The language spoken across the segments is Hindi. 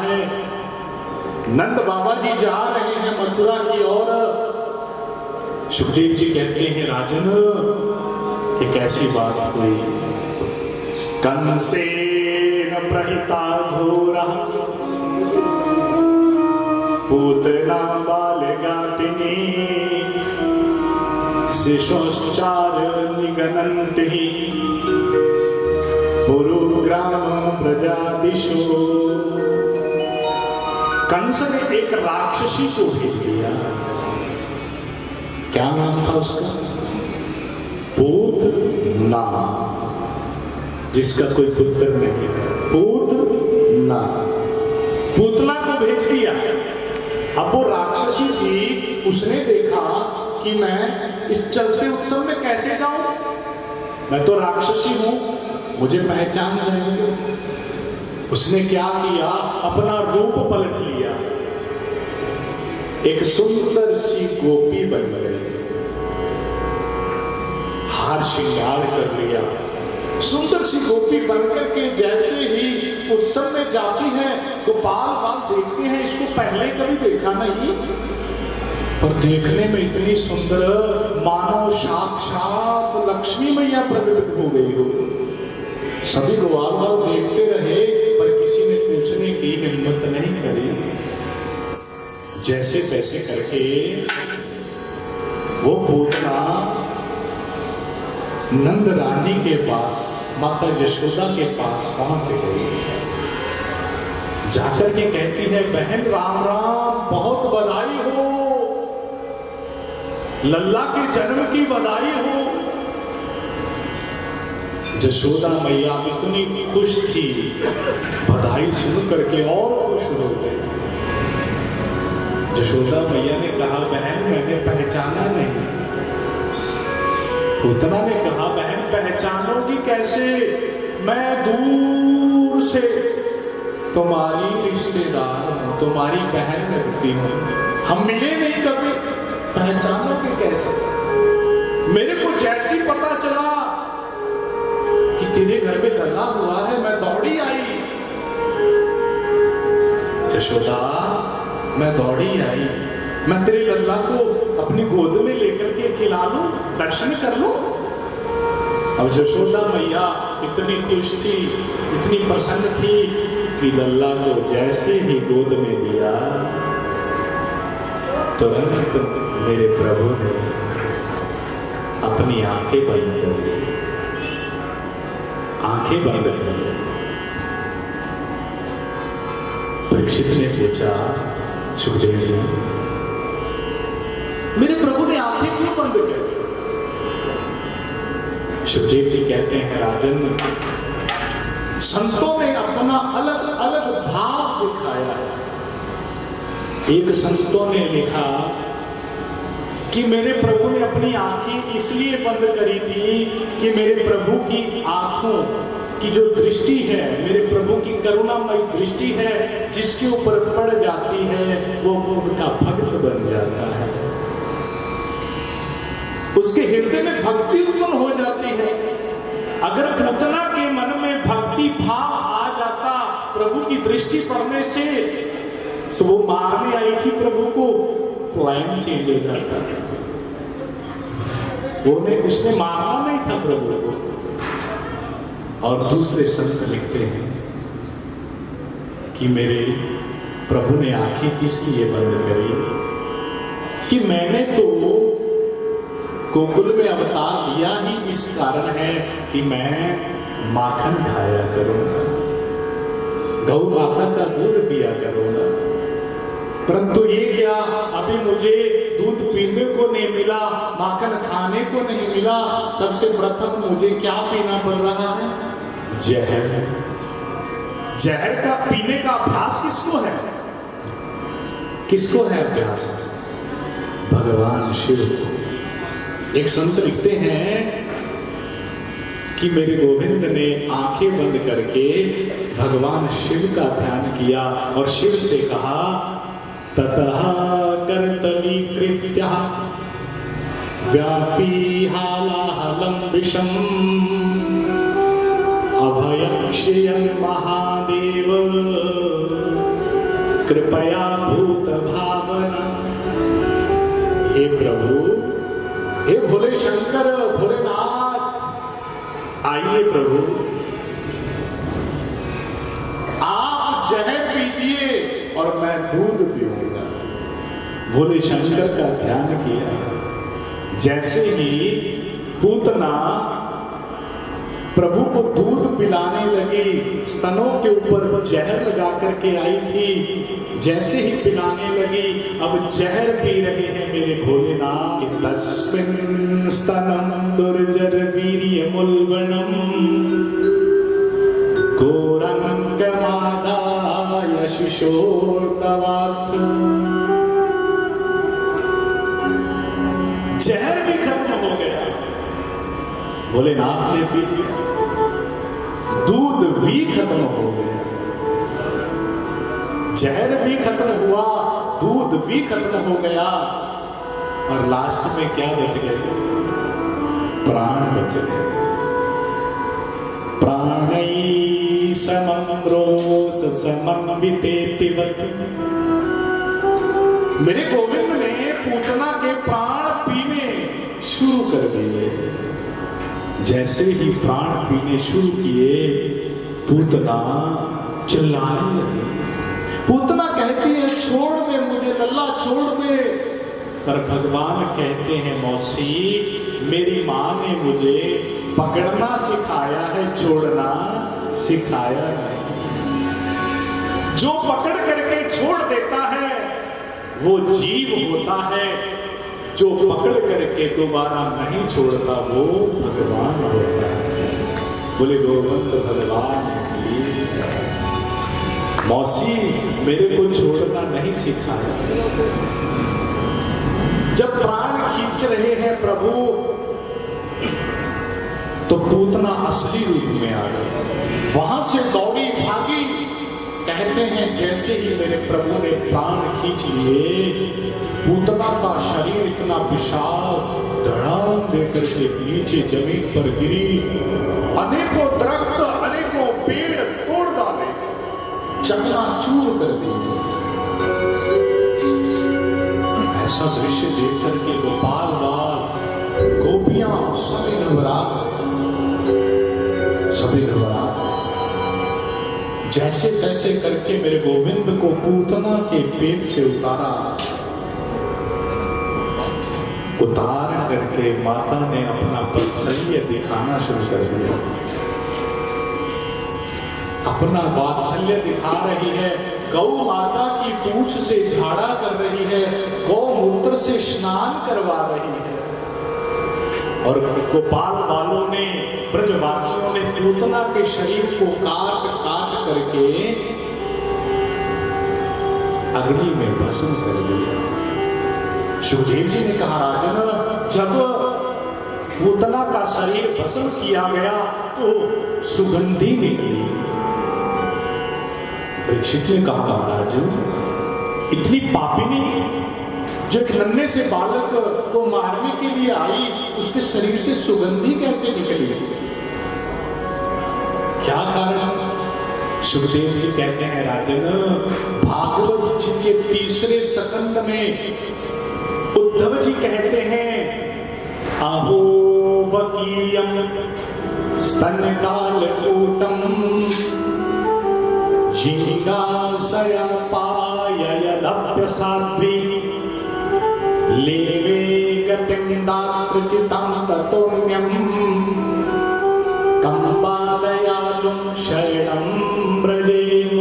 है। नंद बाबा जी जा रहे हैं मथुरा की ओर। सुखदेव जी कहते हैं राजन एक ऐसी बात हुई, कंसेन प्रहिता घोरा पूतना बालगातिनी शिशोश्चार निगनन्ति पुरुग्राम प्रजादिशो। कंस ने एक राक्षसी को भेज दिया। क्या नाम था उसका? पूतना, जिसका कोई पुत्र नहीं है। पूतना, पूतना को भेज दिया। अब वो राक्षसी थी, उसने देखा कि मैं इस चलते उत्सव में कैसे जाऊं, मैं तो राक्षसी हूं, मुझे पहचान जाएंगे। उसने क्या किया, अपना रूप पलट लिया, एक सुंदर सी गोपी बन गई, हार श्रृंगार कर लिया। सुंदर सी गोपी बनकर के जैसे ही उत्सव में जाती है तो बाल बाल देखते हैं, इसको पहले कभी देखा नहीं, पर देखने में इतनी सुंदर मानो साक्षात लक्ष्मी मैया प्रकट हो गई हो। सभी ग्वाल बाल देखते रहे पर किसी ने पूछने की हिम्मत नहीं करी। जैसे तैसे करके वो पूतना नंद रानी के पास, माता यशोदा के पास पहुंच गई। जाकर के कहती है, बहन राम राम, बहुत बधाई हो, लल्ला के जन्म की बधाई हो। यशोदा मैया इतनी खुश थी, बधाई सुन करके और खुश हो गई। यशोदा मैया ने कहा, बहन मैंने पहचाना नहीं। पूतना ने कहा, बहन पहचानोगी कैसे, मैं दूर से तुम्हारी रिश्तेदार हूं, तुम्हारी बहन लगती हूं, हम मिले नहीं कभी, पहचानोगे कैसे? मेरे को जैसी पता चला कि तेरे घर में लल्ला हुआ है, मैं दौड़ी आई। यशोदा, मैं दौड़ी आई, मैं तेरे लल्ला को अपनी गोद में लेकर के खिला लूं, दर्शन कर लूं। अब यशोदा मैया इतनी खुश थी, इतनी प्रसन्न थी कि लल्ला को जैसे ही गोद में दिया, तुरंत मेरे प्रभु ने अपनी आंखें बंद कर ली, आंखें बंद कर ली। परीक्षित ने पूछा, सुखदेव जी मेरे प्रभु ने आंखें क्यों बंद कर दी? सुखदेव जी कहते हैं, राजन संतों ने अपना अलग अलग भाव दिखाया है। एक संतों ने लिखा कि मेरे प्रभु ने अपनी आंखें इसलिए बंद करी थी कि मेरे प्रभु की आंखों की जो दृष्टि है, मेरे प्रभु की करुणामयी दृष्टि है, जिसके ऊपर पड़ जाती है वो उनका भक्त बन जाता है, उसके हृदय में भक्ति उत्पन्न हो जाती है। अगर पूतना के मन में भक्ति भाव आ जाता प्रभु की दृष्टि पड़ने से, तो वो मारने आई थी प्रभु को, प्लान चेंज हो जाता है। उसने मारना नहीं था प्रभु को। और दूसरे संत लिखते हैं कि मेरे प्रभु ने आंखें इसलिए बंद करी कि मैंने तो गोकुल में अवतार लिया ही इस कारण है कि मैं माखन खाया करूंगा, गौ माता का दूध पिया करूंगा। परंतु ये क्या, अभी मुझे दूध पीने को नहीं मिला, माखन खाने को नहीं मिला, सबसे प्रथम मुझे क्या पीना पड़ रहा है? जहर। जहर का पीने का अभ्यास किसको है? किसको है अभ्यास? भगवान शिव। एक संत लिखते हैं कि मेरे गोविंद ने आंखें बंद करके भगवान शिव का ध्यान किया और शिव से कहा, ततः कर्तवी कृत्या व्यापी हालाहलम विषम अभयक्षयन् महादेव कृपया भूत भावना। हे प्रभु, हे भोले शंकर, भोलेनाथ, आइए प्रभु, आप जहर पीजिए और मैं दूध पीऊंगा। भोले शंकर का ध्यान किया। जैसे ही पूतना प्रभु को दूध पिलाने लगी, स्तनों के ऊपर जहर लगा करके आई थी, जैसे ही पिलाने लगी, अब जहर पी रहे हैं मेरे भोलेनाथ। तस्मिन् स्तनम दुर्जर वीर्यमुल्बणम घोरंगमादाय शिशोर्दवात्। जहर भी खत्म हो गया, भोलेनाथ ने पी लिया, दूध भी खत्म हो गया, जहर भी खत्म हुआ, दूध भी खत्म हो गया, और लास्ट में क्या बच गए? प्राण बच गए। प्राणै समंद्रोस समन्विते पिबति। मेरे गोविंद ने पूतना के प्राण पीने शुरू कर दिए। जैसे ही प्राण पीने शुरू किए, पूतना चिल्लाने लगी। पूतना कहती है छोड़ दे मुझे लल्ला, छोड़ दे। पर भगवान कहते हैं मौसी, मेरी माँ ने मुझे पकड़ना सिखाया है, छोड़ना सिखाया नहीं। जो पकड़ करके छोड़ देता है वो जीव होता है, जो पकड़ करके दोबारा नहीं छोड़ता वो भगवान होता है। बोले गोविंद भगवान की। मौसी मेरे को छोड़ना नहीं सिखाया। जब प्राण खींच रहे हैं प्रभु, तो पूतना असली रूप में आ गई, वहां से दौड़ी भागी। कहते हैं जैसे ही मेरे प्रभु ने प्राण खींच लिए, पूतना का शरीर इतना विशाल धड़ाम देकर के नीचे जमीन पर गिरी। अनेकों दरख्त, अनेकों पेड़ तोड़ डाले, चकनाचूर कर दिए। ऐसा दृश्य देख करके गोपाल बाल, गोपियां सभी घबरा गए, सभी घबरा गए। जैसे तैसे करके मेरे गोविंद को पूतना के पेट से उतार करके माता ने अपना वात्सल्य दिखाना शुरू कर दिया। अपना वात्सल्य दिखा रही है, गौ माता की पूंछ से झाड़ा कर रही है, गौमूत्र से स्नान करवा रही है। और गोपाल वालों ने, ब्रजवासियों ने पूतना के शरीर को काट काट करके अग्नि में भस्म कर दिया। सुखदेव जी ने कहा राजन, जब पूतना का शरीर भस्म किया गया तो सुगंधी निकली। परीक्षित ने कहा महाराज, इतनी पापिनी जो एक नन्हे से बालक को मारने के लिए आई, उसके शरीर से सुगंधी कैसे निकली? क्या कारण? सुखदेव जी कहते हैं राजन, भागवत जी के 3 स्कंद में उद्धव जी कहते हैं, अहो वकीयम स्तनकालकूटम जिज्ञासया पाययलभ्य साध्वी लेवे गतिं दातृचितं ततोऽन्यं कंपादयालुं शरणं व्रजेम।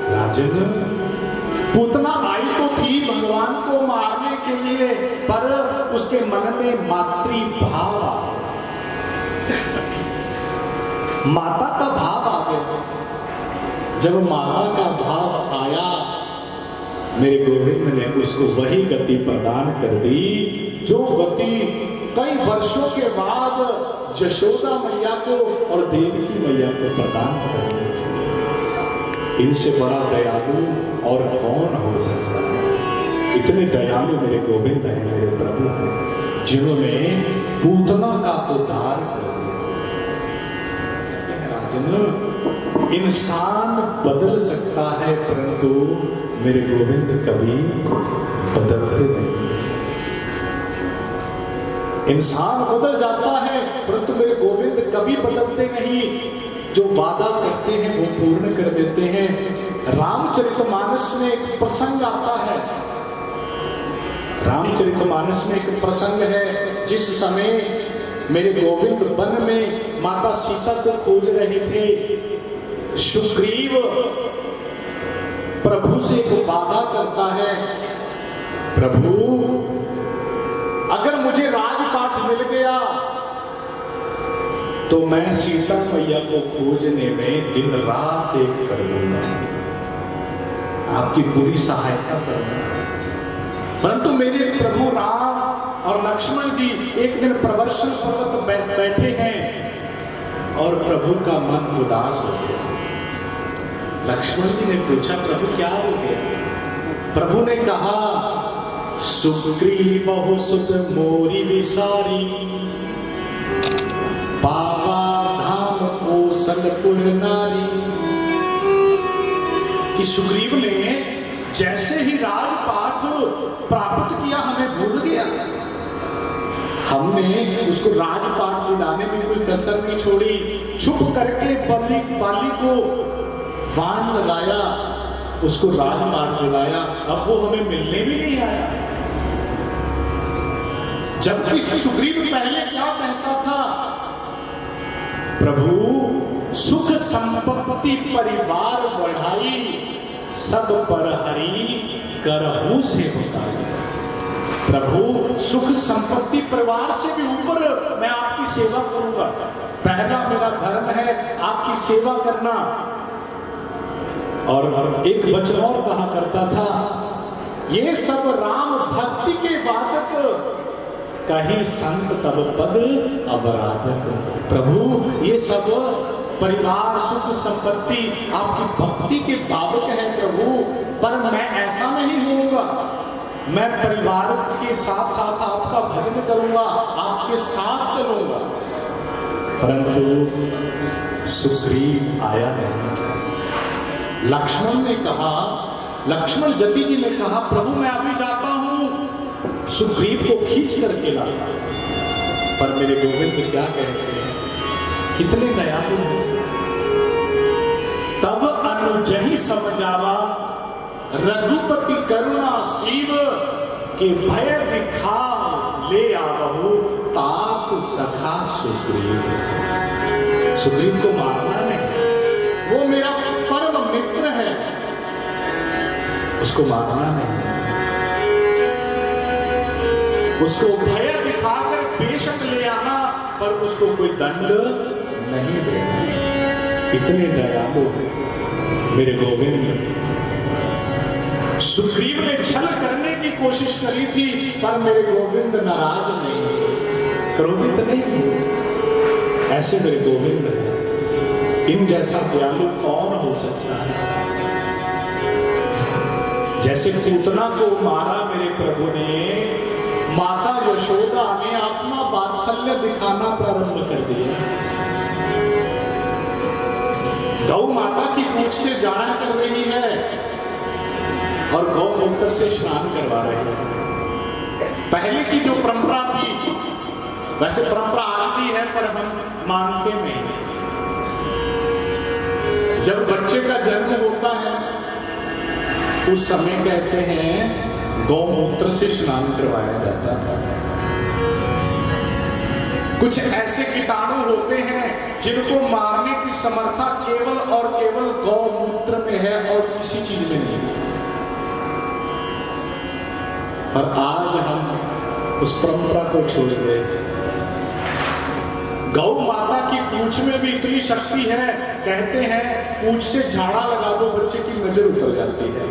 राजन, पूतना आई तो थी भगवान को मारने के लिए, पर उसके मन में मातृ भाव आ गया, माता का भाव आ गया। जब माता का भाव आया, मेरे गोविंद ने उसको वही गति प्रदान कर दी जो गति कई वर्षों के बाद यशोदा मैया को और देवकी मैया को प्रदान कर दी थी। इनसे बड़ा दयालु और कौन हो सकता है? इतने दयालु मेरे गोविंद हैं, मेरे प्रभु हैं, जिन्होंने पूतना का उद्धार कर दिया। राजन, इंसान बदल सकता है परंतु मेरे गोविंद कभी बदलते नहीं। इंसान बदल जाता है परंतु मेरे गोविंद कभी बदलते नहीं। जो वादा करते हैं वो पूर्ण कर देते हैं। रामचरितमानस में एक प्रसंग आता है, रामचरितमानस में एक प्रसंग है जिस समय मेरे गोविंद वन में माता सीता को खोज रहे थे। सुग्रीव प्रभु से एक वादा करता है, प्रभु अगर मुझे राजपाट मिल गया तो मैं सीता मैया को खोजने में दिन रात एक कर दूंगा, आपकी पूरी सहायता करूंगा। परंतु मेरे प्रभु राम और लक्ष्मण जी एक दिन प्रवर्षण पर्वत बैठे हैं और प्रभु का मन उदास हो गया। लक्ष्मण जी ने पूछा, प्रभु क्या हो गया? प्रभु ने कहा, सुग्रीव बहु सुत मोरी विसारी, पावा धाम कौशलपुर नारी। कि सुग्रीव ने जैसे ही राजपाट प्राप्त किया हमें भूल गया। हमने उसको राजपाट दिलाने में कोई कसर नहीं छोड़ी। छुप करके बाली को बाण लगाया, उसको राजपाट दिलाया। अब वो हमें मिलने भी नहीं आया। जबकि सुग्रीव पहले क्या कहता था, प्रभु सुख संपत्ति परिवार बढ़ाई, सब पर हरि करहु से होता है। प्रभु सुख संपत्ति परिवार से भी ऊपर मैं आपकी सेवा करूंगा। पहला मेरा धर्म है आपकी सेवा करना। और एक वचन और कहा करता था, ये सब राम भक्ति के वादक, कहीं संत तब पद अवराधक। प्रभु ये सब परिवार सुख संपत्ति आपकी भक्ति के बाबक है प्रभु, पर मैं ऐसा नहीं होऊंगा। मैं परिवार के साथ साथ आपका भजन करूंगा, आपके साथ चलूंगा। परंतु सुग्रीव आया नहीं। लक्ष्मण ने कहा, लक्ष्मण जति जी ने कहा, प्रभु मैं अभी जाता हूं, सुग्रीव को खींच करके लाता। पर मेरे गोविंद क्या कहते हैं, कितने दयालु हैं। तब अनुजहि समझावा, रघुपति करुणा शिव, के भय दिखा ले आवहु, तात सखा सुग्रीव। सुग्रीव को मारना नहीं, वो मेरा परम मित्र है, उसको मारना नहीं। उसको भय दिखाकर बेशक ले आना, पर उसको कोई दंड नहीं देना। इतने दयालु मेरे गोविंद। सुग्रीव ने छल करने की कोशिश करी थी, पर मेरे गोविंद नाराज नहीं, क्रोधित नहीं। ऐसे मेरे गोविंद हैं। इन जैसा दयालु कौन हो सकता है? जैसे पूतना को मारा मेरे प्रभु ने, माता यशोदा ने अपना वात्सल्य दिखाना प्रारंभ कर दिया। गौ माता की पूंछ से जाना कर रही है और गौमूत्र से स्नान करवा रहे हैं। पहले की जो परंपरा थी, वैसे परंपरा आज भी है पर हम मानते नहीं। जब बच्चे का जन्म होता है उस समय कहते हैं गौमूत्र से स्नान करवाया जाता था। कुछ ऐसे कीटाणु होते हैं जिनको मारने की समर्था केवल और केवल गौमूत्र में है और किसी चीज में नहीं। पर आज हम उस परंपरा को छोड़ गए। गौ माता की पूंछ में भी इतनी शक्ति है, कहते हैं पूंछ से झाड़ा लगा दो बच्चे की नजर उतर जाती है।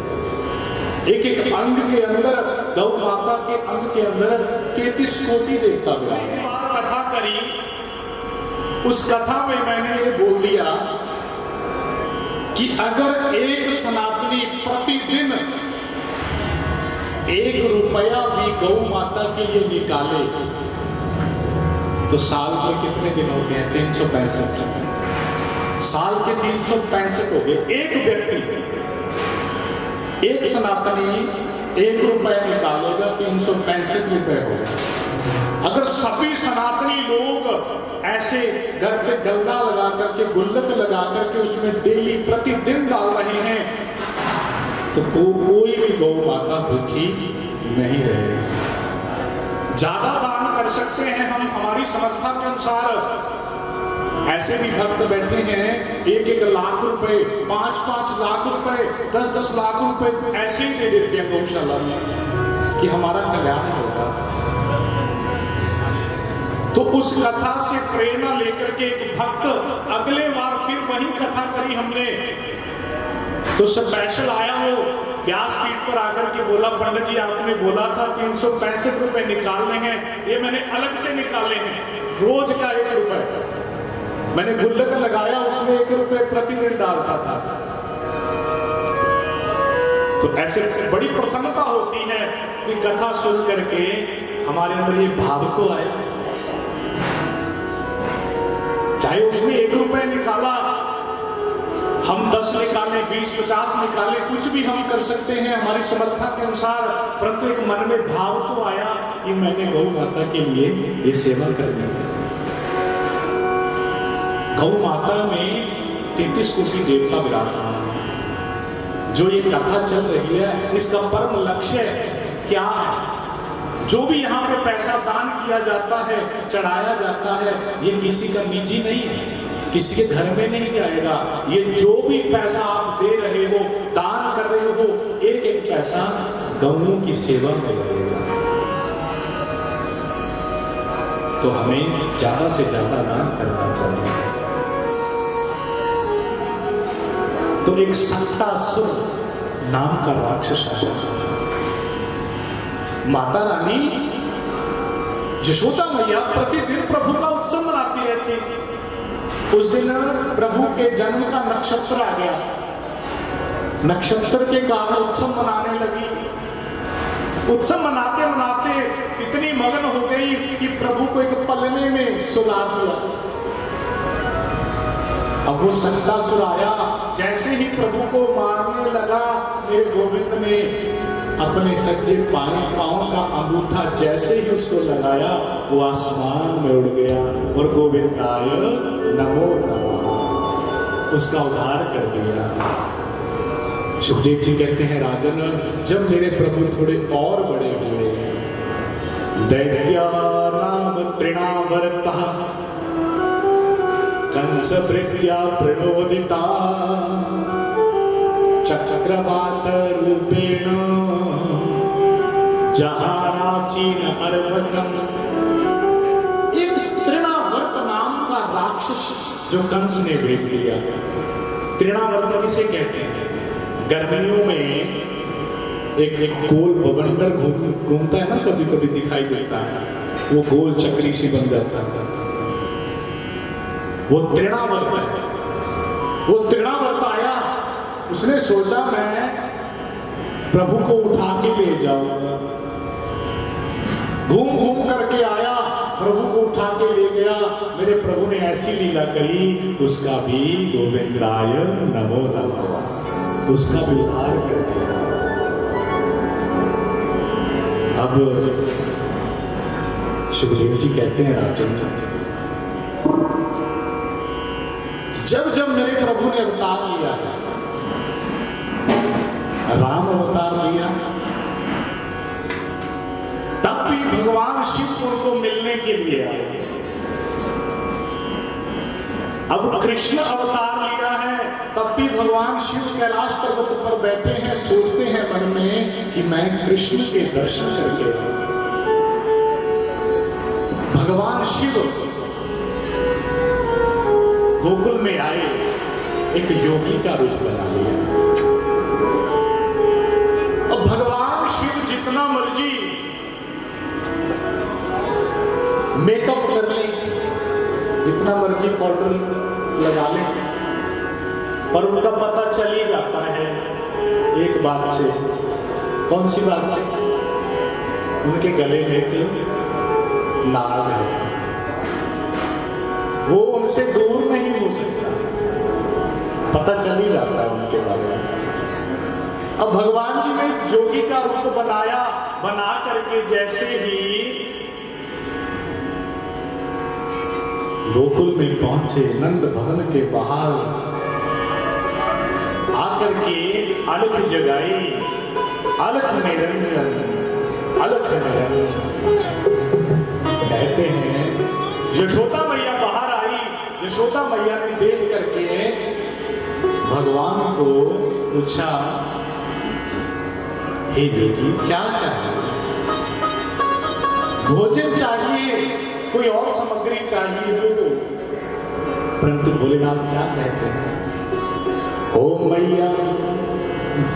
एक एक अंग के अंदर, गौ माता के अंग के अंदर 33 कोटि देवता विराजे। कथा करी, उस कथा में मैंने ये बोल दिया कि अगर एक सनातनी प्रतिदिन 1 रुपया भी गौ माता के लिए निकाले तो साल में कितने दिन होते हैं? 365। साल के 365 हो गए। एक व्यक्ति, एक सनातनी 1 रुपए निकालेगा, 365 रुपए हो गए। अगर सभी सनातनी लोग ऐसे घर पे गल्ला लगा करके, गुल्लक लगा करके उसमें डेली प्रतिदिन डाल रहे हैं, तो कोई भी गौ माता भूखी नहीं रहेगी। ज्यादा दान कर सकते हैं हम हमारी समर्था के अनुसार। ऐसे भी भक्त बैठे हैं 1-1 लाख रुपए, 5-5 लाख रुपए, 10-10 लाख रुपए ऐसे ही दे देते हैं गौशाला में कि हमारा कल्याण होगा। तो उस कथा से प्रेरणा लेकर के एक भक्त अगले बार फिर वही कथा करी हमने, तो स्पेशल आया वो व्यासपीठ पर आकर के बोला, पंडित जी आपने बोला था 365 रुपए निकालने हैं, ये मैंने अलग से निकाले हैं, रोज का 1 रुपए मैंने गुल्लक लगाया, उसमें 1 रुपए प्रतिदिन डालता था। तो ऐसे बड़ी प्रसन्नता होती है कि कथा सुन करके हमारे अंदर ये भाव तो आया। चाहे उसने 1 रुपए निकाला, हम 10 निकाले, 20-50 निकाले, कुछ भी हम कर सकते हैं हमारी समर्था के अनुसार, परंतु एक मन में भाव तो आया कि मैंने गौ माता के लिए ये सेवा करनी है। गौ माता में 33 कोटि देवता विराजमान है। जो ये कथा चल रही है, इसका परम लक्ष्य क्या है? जो भी यहाँ पे पैसा दान किया जाता है, चढ़ाया जाता है, ये किसी का निजी नहीं है, किसी के घर में नहीं जाएगा। ये जो भी पैसा आप दे रहे हो, दान कर रहे हो, एक एक पैसा गौओं की सेवा में लगेगा। तो हमें ज्यादा से ज्यादा दान करना चाहिए। तो एक सक्तासुर नाम का राक्षस आया। माता रानी यशोदा मैया प्रतिदिन प्रभु का उत्सव मनाती रहती। उस दिन प्रभु के जन्म का नक्षत्र आ गया। नक्षत्र के कारण उत्सव मनाने लगी। उत्सव मनाते मनाते इतनी मगन हो गई कि प्रभु को एक पलने में सुला दिया। अब वो सक्तासुर आया, जैसे ही प्रभु को मारने लगा, मेरे गोविंद ने अपने सज्जे पांव का अंगूठा जैसे ही उसको लगाया, वो आसमान में उड़ गया और गोविंदाय नमो नमः उसका उद्धार कर दिया। सुखदेव जी कहते हैं, राजन, जब मेरे प्रभु थोड़े और बड़े हुए, दैत्यानाम तृणावर्तः कंसभृत्या प्रणोदिता चक्रवात रूपेण जहारासीन अर्वकम। एक तृणावर्त नाम का राक्षस जो कंस ने भेज दिया। तृणावर्त किसे कहते हैं? गर्मियों में एक गोल बवंडर घूमता है ना, कभी कभी दिखाई देता है, वो गोल चक्री से बन जाता है, वो तृणावर्त है। वो तृणावर्त आया, उसने सोचा मैं प्रभु को उठा के ले जाऊंगा। घूम घूम करके आया, प्रभु को उठा के ले गया। मेरे प्रभु ने ऐसी लीला करी, उसका भी गोविंदाय नमो नमः उसका भी उद्धार कर दिया। अब सुखदेव जी कहते हैं, राजन, जब जब मेरे प्रभु ने अवतार लिया है, राम अवतार लिया, तब भी भगवान शिव उनको मिलने के लिए आए। अब कृष्ण अवतार लिया है, तब भी भगवान शिव कैलाश पर्वत पर बैठे हैं, सोचते हैं मन में कि मैं कृष्ण के दर्शन करके। भगवान शिव गोकुल में आए, एक योगी का रूप बना लिया। अब भगवान शिव जितना मर्जी मेकअप कर ले, जितना मर्जी पाउडर लगा ले, पर उनका पता चल ही जाता है एक बात से। कौन सी बात से? उनके गले में एक नाग है, वो उनसे दूर नहीं हो सकता। पता चल ही जाता है उनके बारे में। अब भगवान जी ने योगी का रूप बनाया, बना करके जैसे ही गोकुल में पहुंचे, नंद भवन के बाहर आकर के अलख जगाई, अलख निरंजन, अलख निरंजन। कहते हैं यशोदा मैया बाहर आई, यशोदा मैया ने देख करके भगवान को पूछा, हे योगी क्या चाहिए? भोजन चाहिए, कोई और सामग्री चाहिए बोलो। परंतु भोलेनाथ क्या कहते हैं, ओ मैया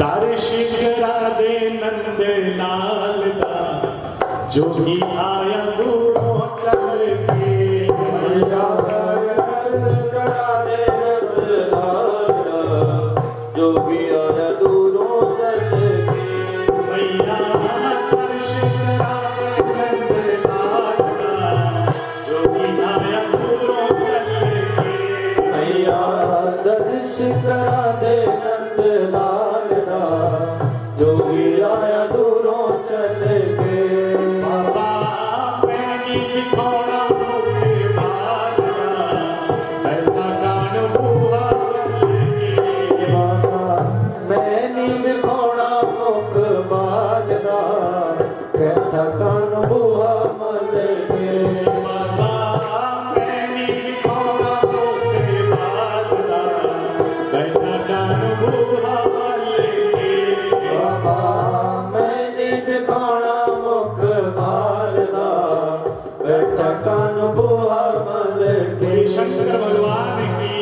दर्श करा दे नंद लाल दा, जो भी आया दूरों चल के। मैया दर्श करा दे नंद लाल दा, जो भी आया दूरों चल के। मैया दर्श करा दे नंद लाल दा, जो भी आया दूरों चल के। मैया दर्श करा दे नंद लाल दा, जो भी आया दूरों चल के। बाबा मैंने दिखौड़ा मुझे बाजा, ऐसा गान बुआ के। बाबा मैंने बिखौड़ा मुख बाजदा, कहता कान बुआ मल के। बाबा मैंने दिखौड़ा मुझे बाजा, ऐसा गान बुआ के। बाबा मैंने बिखौड़ा मुख बाजदा, कहता कान बुआ मल के। शंकर भगवान की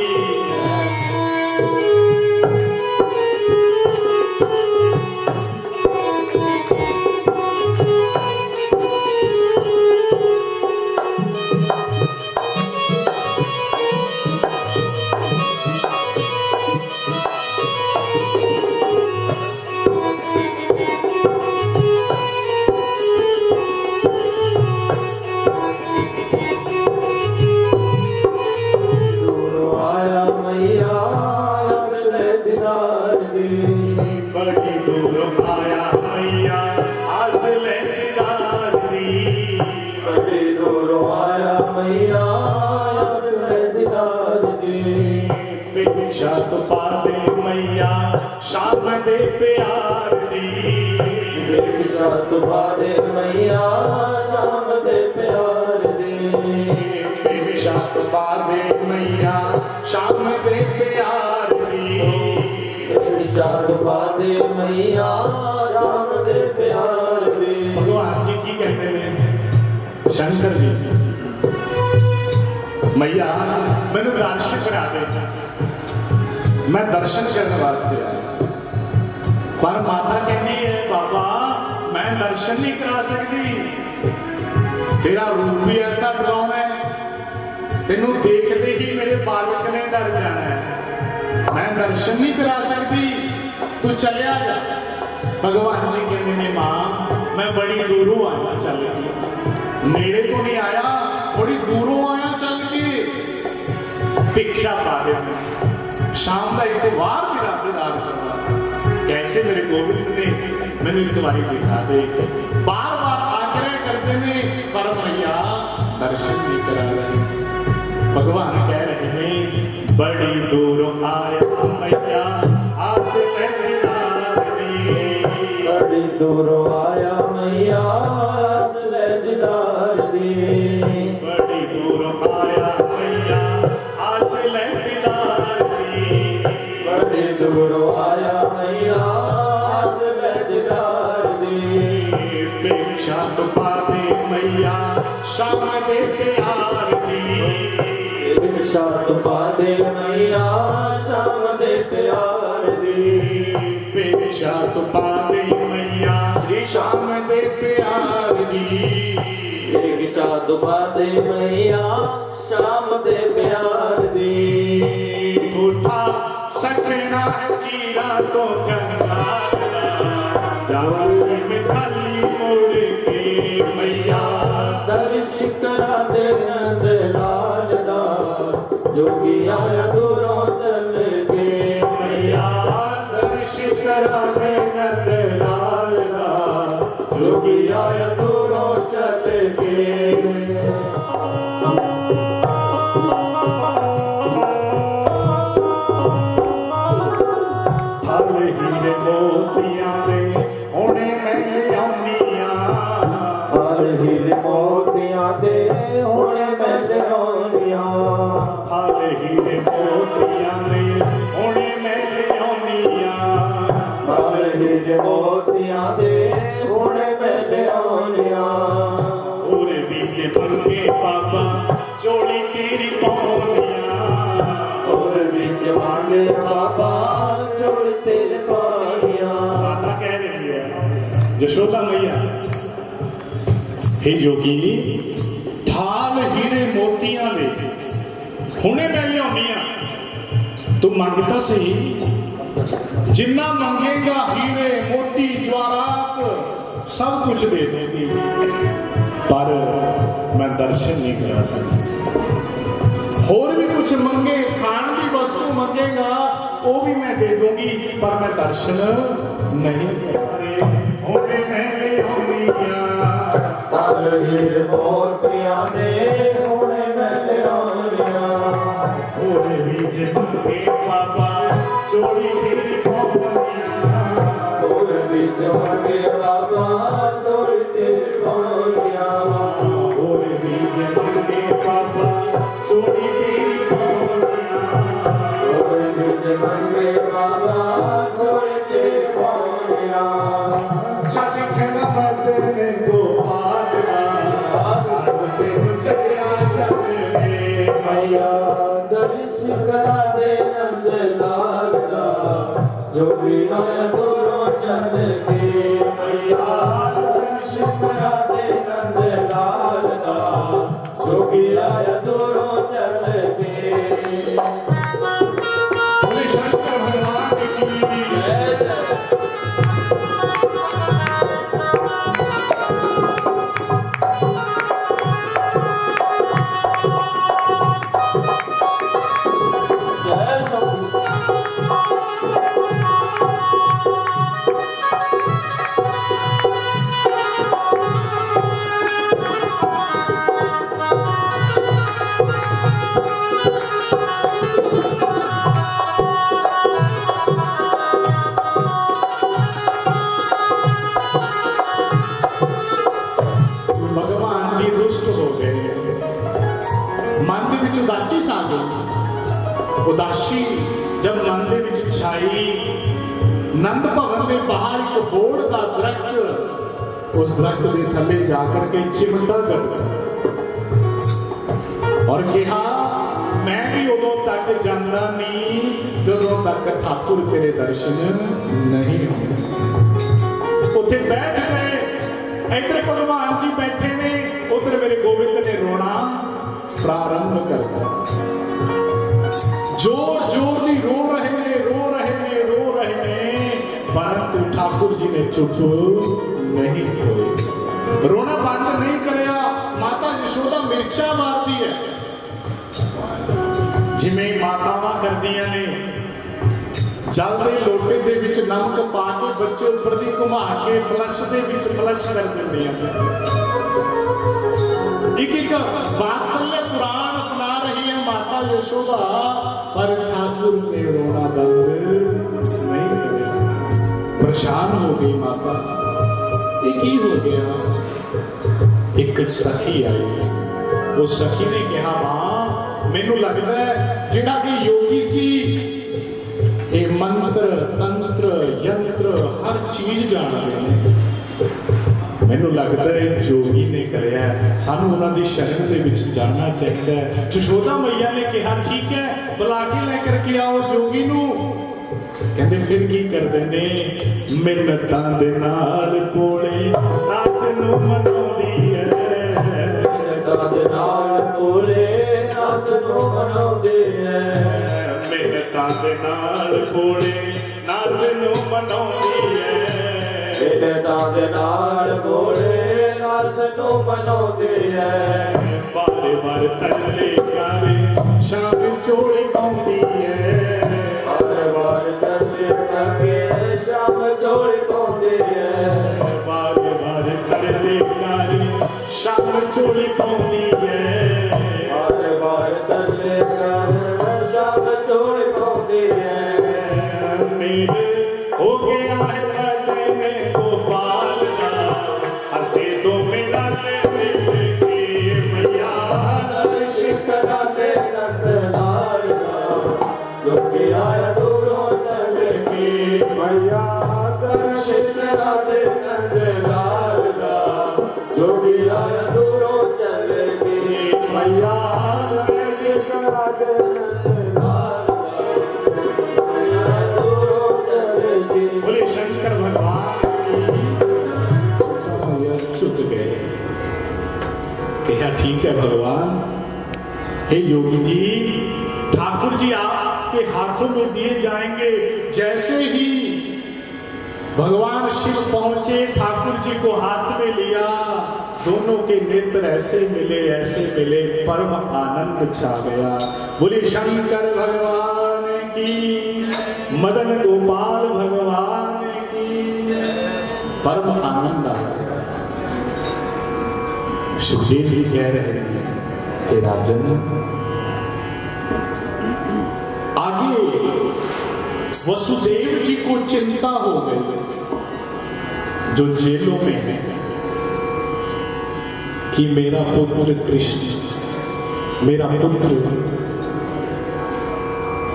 दूरों आया मैया असले दीदार दी। बड़ी दूर आया मैया, आस ले दीदार दी। बड़ी दूरों आया मैया असले दीदार दी। भिक्षा तो पावे मैया, शाम दे प्यार दी। भिक्षा तो पावे मैया, शाम दे प्यार दी। भिक्षा तो पावे मैया, शाम दे प्यार दी। भिक्षा तो पावे मैया, शाम दे प्यार दी। भगवान जी की कहते हैं शंकर जी, मैया मैंने दर्शन करा दे, मैं दर्शन करने वास्ते आया। पर माता कहती है बाबा मैं दर्शन नहीं करा सकती, तेरा रूप भी ऐसा डरावना है, तेनू देखते ही मेरे बालक ने डर जाना है, मैं दर्शन नहीं करा सकती, तू चलिया जा। भगवान जी कहते ने मां मैं बड़ी दूरों आया चल के, नेड़े तो नहीं आया, बड़ी दूरों आया चल के। भिक्षा पा दे, शाम का एक बार दीदार करवा। कैसे मेरे गोविंद ने मैंने एक बारी दिखा दे, बार बार आग्रह करते ने, पर मैया दर्शन नहीं करा रहे। भगवान कह रहे हैं बड़ी दूरों आया मैया, आस से दीदार दी। बड़ी दूरों आया मैया असले दीदार दी। बड़ी दूरों आया मैया, आस ले दीदार दी। बड़ी दूरों आया मैया असले दीदार दी। भिक्षा तो पावे मैया, शाम दे प्यार दी। भिक्षा तो पावे मैया, शाम दे प्यार दी। भिक्षा तो पावे मैया, शाम दे प्यार दी। भिक्षा तो पावे मैया, शाम दे प्यार दी। उठा सकना चीरा तो कंगाला, जाऊंगी में खाली मोड़ के मैया। दर्श करा दे नंद लाल दा, जोगी आया दूरों चल के। करा दे नंद लाल दा, जोगी आया दूरों चल के। फल हीरे मोतियां दे होने मैं लियानियां, फल हीरे मोतियां दे होने मैं लियानियां, फल हीरे मोतियां दे होने मैं लियानियां, फल हीरे मोतियां दे होने मैं लियानियां। ओरे बीच मंगे बाबा चोली तेरी पौनियां, और बिच मांगे बाबा जोड़ तेरे पानियां। माता कह रही है यशोदा मैया, हे जोगी ढाल हीरे मोतियां दे हुणे मैं लियानियां, तू मंगता सही, जिन्ना मंगेगा हीरे मोती जवाहरात सब कुछ दे देगी, पर मैं दर्शन नहीं करा सकता। होर भी कुछ मंगे, खान की वस्तु मंगेगा वो भी मैं दे दूंगी, पर मैं दर्शन नहीं करूंगी। होने मैं लियानियां, फल हीरे मोतियां दे होने मैं लियानियां। ओरे बीच मंगे बाबा चोरी तेरी पौनियां, और बिच मांगे बाबा जोड़ तेरे पानियां। ओरे बीच मंगे बाबा चोरी तेरी पौनियां, और बिच मांगे बाबा जोड़ तेरे पानियां। चाची खेला मदने को आदरा, आदते चलिया चले मैया दर्श करा दे नंद लाल दा, जोगी आया दूरों चल के। मैया दर्श करा दे नंद लाल दा, जोगी आया दूरों चल के। बोले शंकर भगवान की जय जय। जय शंभू। भगवान जी दुष्ट हो गए, मन ਦੇ ਵਿੱਚ ਉਦਾਸੀ ਛਾ ਗਈ। ਉਦਾਸੀ जब मन ਦੇ ਵਿੱਚ ਛਾਈ, नंद भवन ਦੇ ਬਾਹਰ ਇੱਕ ਬੋੜ ਦਾ ਦਰਖਤ, उस दरख्त के थले जाकर के चिमटा कर और कहा मैं भी उदों तक जाना नहीं जदों तक ठाकुर तेरे दर्शन नहीं होंगे। उत्थे बैठ गए, इधर भगवान जी बैठे ने, उधर मेरे गोविंद ने रोना प्रारंभ कर दिया। जोर जोर दी रो रहे ने, रो रहे ने, रो रहे ने, परंतु ठाकुर जी ने चुप नहीं होए, रोना बंद नहीं करया। माता यशोदा मिर्चा मारती है, जिमें मातावां करदियां ने, जल के लोटे दे विच नमक पा के बच्चे उपर दी घुमा के फ्लश दे विच फ्लश कर दिंदियां। एक एक वात्सल्य पुराण अपना रही है माता यशोदा, पर ठाकुर ने रोना बंद नहीं किया। परेशान हो गई माता, ये की हो गया। एक सखी आई, वो सखी ने कहा मां मैनू लगता है जिहड़ा कि योगी सी ये मंत्र तंत्र यंत्र हर चीज जानते हैं, मैनू लगता है जोगी ने कराया, सानू उन्होंने शरण के विच जाना चाहिए। यशोदा मैया ने कहा ठीक है बुला के लेकर के आओ जोगी नू। कहते फिर की करते ने, मिन्नतां दे नाल कोले नाथ नू मनाउंदी है, मिन्नतां दे नाल कोले नाथ नू मनाउंदी है, मिन्नतां दे नाल कोले नाथ नू मनाउंदी है, मिन्नतां दे नाल कोले नाथ नू मनाउंदी है। बार बार थल्ले कावे शाम चोली पाउंदी है, बार बार थल्ले कावे शाम शाम जोड़ी पाਉਂਦੇ ਐ बार बार तरले कारी शाम चोली पाਉਂਦੀ है बार बार तरले कारी शाम जोड़ी पाਉਂਦੇ ਐ मेरे हो गया है गले में गोपाल का हंसे दो मेरा ले के मैया दर्शन करा दे नंदलाल का जो कि आया दूरों चल के मैया दर्शन करा दे नंदलाल का जो कि आया दूरों चल के मैया दर्शन करा दे नंदलाल का मैया दूरों चल के। बोले शंकर भगवान चुप गए। कहा ठीक है भगवान। हे योगी जी, ठाकुर जी आपके हाथों में दिए जाएंगे। जैसे ही भगवान शिव पहुंचे, ठाकुर जी को हाथ में लिया, दोनों के नेत्र ऐसे मिले, परम आनंद छा गया। बोले शंकर भगवान की, मदन गोपाल भगवान की, परम आनंद आ गया। सुखदेव जी कह रहे हैं, हे राजन, आगे वसुदेव जी को चिंता हो गई, जो जेलों में है, कि मेरा पुत्र कृष्ण, मेरा पुत्र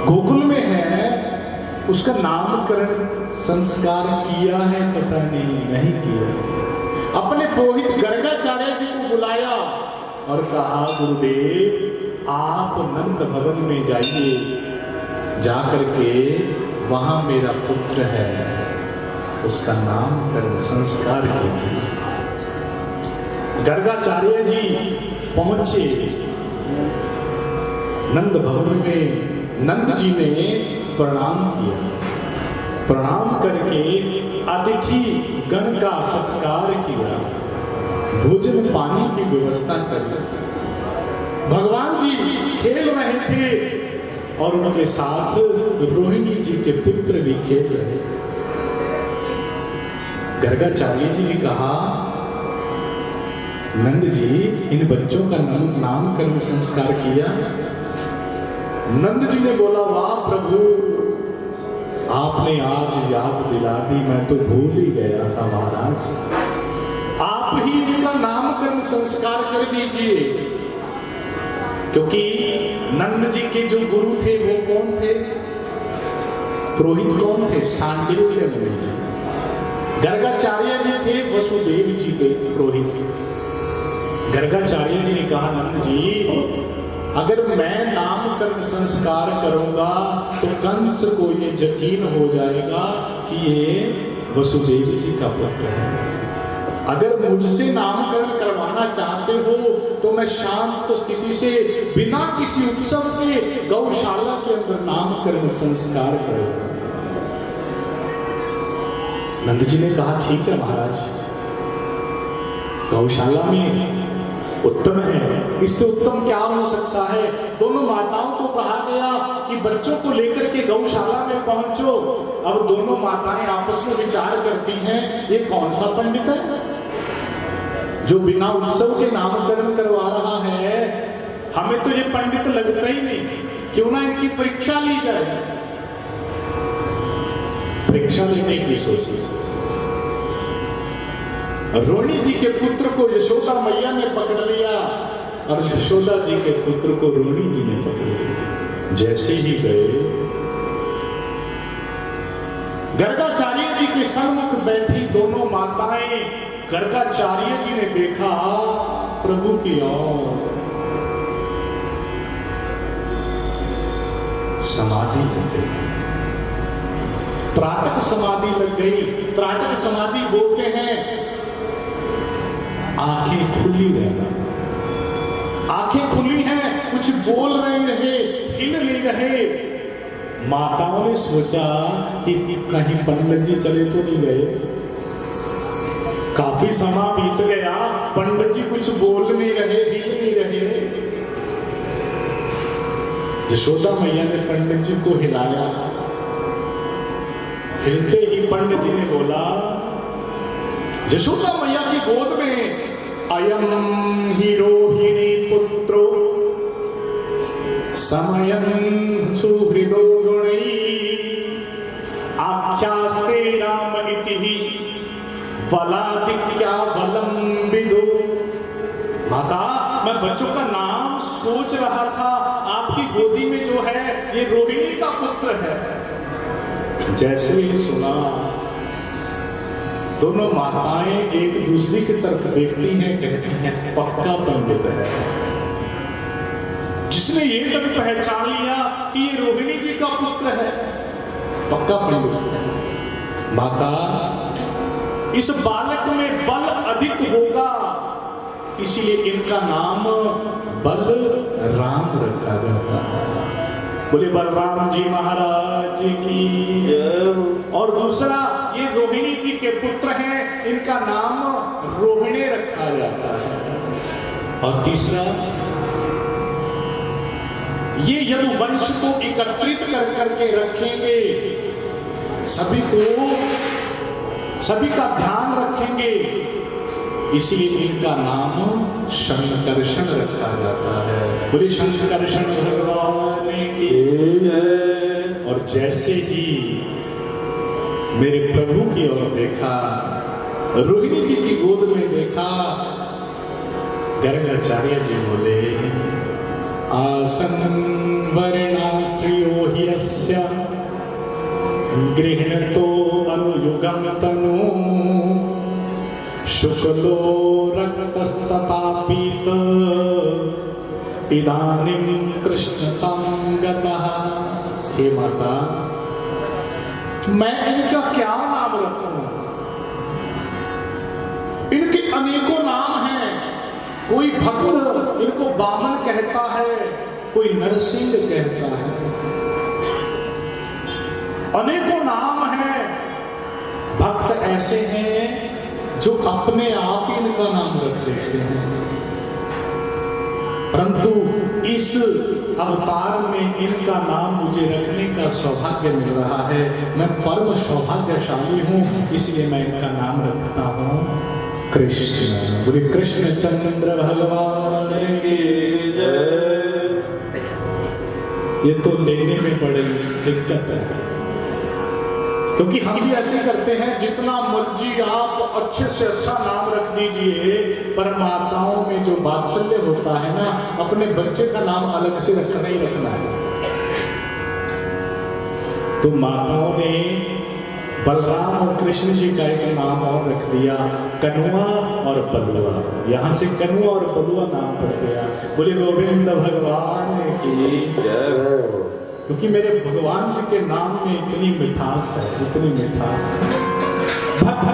गोकुल में है, उसका नामकरण संस्कार किया है पता नहीं किया। अपने पुरोहित गर्गाचार्य जी को बुलाया और कहा, गुरुदेव आप नंद भवन में जाइए, जाकर के वहां मेरा पुत्र है, उसका नामकरण संस्कार कीजिए। गर्गाचार्य जी पहुंचे नंद भवन में। नंद जी ने प्रणाम किया, प्रणाम करके अतिथि गण का सत्कार किया, भोजन पानी की व्यवस्था करी। भगवान जी खेल रहे थे और उनके साथ रोहिणी जी के पुत्र भी खेल रहे। गर्गाचार्य जी ने कहा, नंद जी इन बच्चों का नामकरण संस्कार किया? नंद जी ने बोला, वाह प्रभु, आपने आज याद दिला दी, मैं तो भूल ही गया था महाराज। आप ही इनका नामकरण संस्कार कर दीजिए। क्योंकि नंद जी के जो गुरु थे वो कौन थे? पुरोहित कौन थे? सांडिल्य मुनि जी। गर्गाचार्य जी थे वसुदेव जी के पुरोहित। गर्गाचार्य जी ने कहा, नंद जी अगर मैं नामकरण संस्कार करूंगा तो कंस को ये यकीन हो जाएगा कि ये वसुदेव जी का पुत्र है। अगर मुझसे नामकरण करवाना चाहते हो तो मैं शांत स्थिति से बिना किसी उत्सव के गौशाला के अंदर नामकरण संस्कार करूंगा। नंद जी ने कहा, ठीक है महाराज, गौशाला में उत्तम है, इससे उत्तम क्या हो सकता है। दोनों माताओं को कहा गया कि बच्चों को लेकर के गौशाला में पहुंचो। अब दोनों माताएं आपस में विचार करती हैं, ये कौन सा पंडित है जो बिना उत्सव के नामकरण करवा रहा है? हमें तो ये पंडित लगता ही नहीं, क्यों ना इनकी परीक्षा ली जाए। परीक्षा लेने की सोची। रोहिणी जी के पुत्र को यशोदा मैया ने पकड़ लिया और यशोदा जी के पुत्र को रोहिणी जी ने पकड़ लिया। जैसे ही गए, गर्गाचार्य जी के सम्मुख बैठी दोनों माताएं, गर्गाचार्य जी ने देखा प्रभु की ओर, समाधि लग गई, त्राटक समाधि लग गई। त्राटक समाधि बोलते हैं आंखें खुली रहना। आंखें खुली हैं, कुछ बोल नहीं रहे, हिल नहीं रहे। माताओं ने सोचा कि कहीं पंडित जी चले तो नहीं गए। काफी समय बीत गया, पंडित जी कुछ बोल नहीं रहे, हिल नहीं रहे। यशोदा मैया ने पंडित जी को हिलाया, हिलते ही पंडित जी ने बोला, यशोदा मैया की गोद में अयम ही रोहिणी पुत्रो समयं सुहृदो गुणैः आख्यास्ते राम इति वलादित्या वलंबिदो। माता, मैं बच्चों का नाम सोच रहा था, आपकी गोदी में जो है ये रोहिणी का पुत्र है। जैसे ही सुना, दोनों माताएं एक दूसरी की तरफ देखती हैं, कहती हैं पक्का पंडित है। जिसने ये तक पहचान लिया कि ये रोहिणी जी का पुत्र है, पक्का पंडित है। माता, इस बालक में बल अधिक होगा, इसलिए इनका नाम बलराम रखा जाता है। बोले बलराम जी महाराज की। और दूसरा, ये रोहिणी जी के पुत्र हैं, इनका नाम रोहिणी रखा जाता है। और तीसरा, ये यदुवंश को एकत्रित कर करके रखेंगे, सभी का ध्यान रखेंगे, इसलिए इनका नाम शंकरषण रखा जाता है। बोले शंकरषण भगवान की। और जैसे ही मेरे प्रभु की ओर देखा, रोहिणी जी की गोद में देखा, गर्गाचार्य जी बोले, आसन वर्णा स्त्रियो हि यस्य गृह्णतो अनुयुगं तनु शुक्लो रक्तस्तथा पीत इदानीं कृष्णतं गतः। हे माता, मैं इनका क्या नाम रखूं? इनके अनेकों नाम हैं। कोई भक्त इनको बामन कहता है, कोई नरसिंह कहता है, अनेकों नाम हैं। भक्त ऐसे हैं जो अपने आप ही इनका नाम रख लेते हैं, परंतु इस अवतार में इनका नाम मुझे रखने का सौभाग्य मिल रहा है। मैं परम सौभाग्यशाली हूं, इसलिए मैं इनका नाम रखता हूं कृष्ण। बोले कृष्ण चंद्र भगवान की जय। ये तो लेने में बड़ी दिक्कत है, क्योंकि हम भी ऐसे करते हैं, जितना मर्जी आप अच्छे से अच्छा नाम रख दीजिए, पर माताओं में जो वात्सल्य होता है ना, अपने बच्चे का नाम अलग से रखना ही रखना है। तो माताओं ने बलराम और कृष्ण जी का एक नाम और रख दिया, कनुआ और बलुआ। यहाँ से कनुआ और बलुआ नाम पड़ गया। बोले गोविंद भगवान की जय। क्योंकि मेरे भगवान जी के नाम में इतनी मिठास है, इतनी मिठास है। भक्त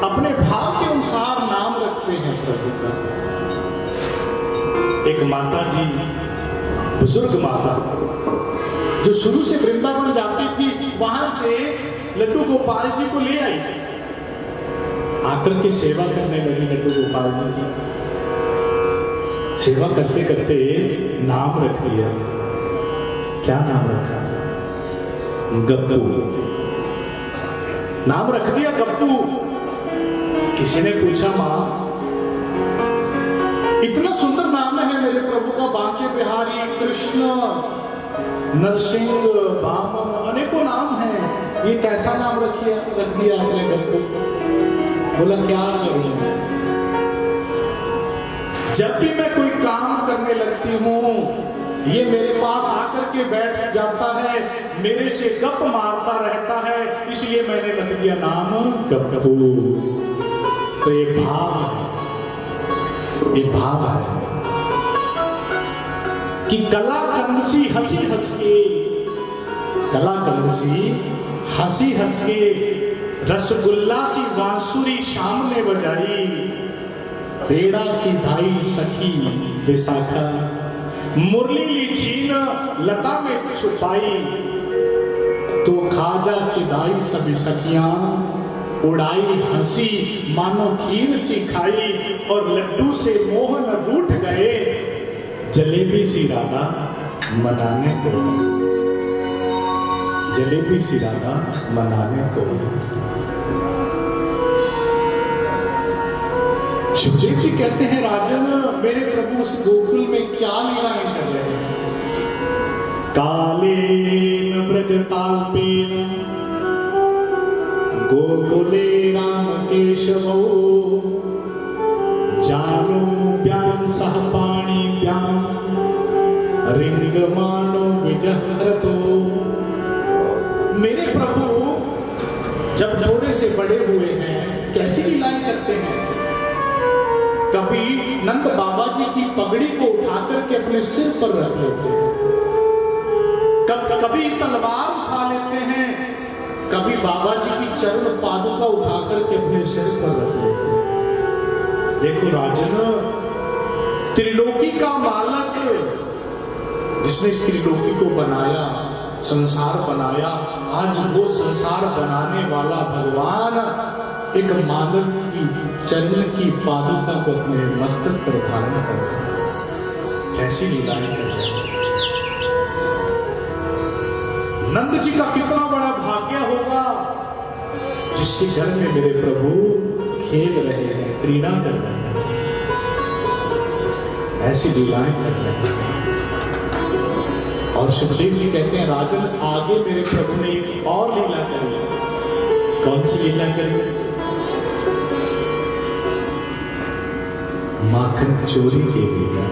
अपने भाव के अनुसार नाम रखते हैं प्रभु का। एक माता जी, बुजुर्ग माता, जो शुरू से वृंदावन जाती थी, वहां से लड्डू गोपाल जी को ले आई, आकर के सेवा करने लगी। लड्डू गोपाल जी की सेवा करते करते नाम रख दिया। क्या नाम रखा? गप्पू। नाम रख दिया गप्पू। किसी ने पूछा, मां इतना सुंदर नाम है मेरे प्रभु का, बांके बिहारी, कृष्ण, नरसिंह, बामन, अनेकों नाम हैं, ये कैसा नाम रख दिया आपने गप्पू? बोला क्या करूं, जब भी मैं कोई काम करने लगती हूं, ये मेरे पास आकर के बैठ जाता है, मेरे से गप मारता रहता है, इसलिए मैंने रख दिया नाम गप्पू। तो ये भाव है, ये भाव है कि कला कंसी हंसी हंस के, कला कंसी हंसी हंस के, रसगुल्ला सी बांसुरी शाम ने बजाई, पेड़ा सी धाई सखी विशाखा, मुरली ली छीन लता में छुपाई, तो खाजा सिधाई सभी सखियां, उड़ाई हंसी मानो खीर सी खाई, और लड्डू से मोहन रूठ गए, जलेबी सी राधा मनाने को। जलेबी सिराना मनाने को। सुखदेव जी कहते हैं राजन मेरे प्रभु उस गोकुल में क्या लीलाएं कर रहे हैं। कालेन व्रजताल्पेन गोकुले राम केशवो जानुभ्यां सह पाणिभ्यां रिंगमानो विजहरतो। मेरे प्रभु जब थोड़े से बड़े हुए हैं कैसी लीलाएं करते हैं। कभी नंद बाबा जी की पगड़ी को उठाकर के अपने सिर पर रख लेते हैं, कभी तलवार उठा लेते हैं, कभी बाबा जी की चरण पादुका उठाकर के अपने सिर पर रख लेते हैं। देखो राजन त्रिलोकी का मालक जिसने इस त्रिलोकी को बनाया, संसार बनाया, आज वो संसार बनाने वाला भगवान एक मानव की चरण की पादुका को अपने मस्तक पर धारण कर रहे हैं। कैसी लीलाएं कर रहे हैं। नंद जी का कितना बड़ा भाग्य होगा जिसके घर में मेरे प्रभु खेल रहे हैं, क्रीड़ा कर रहे हैं, ऐसी लीलाएं कर रहे हैं। और सुखदेव जी कहते हैं राजन आगे मेरे प्रभु ने एक और लीला करी। कौन सी लीला करी? माखन चोरी की लीला।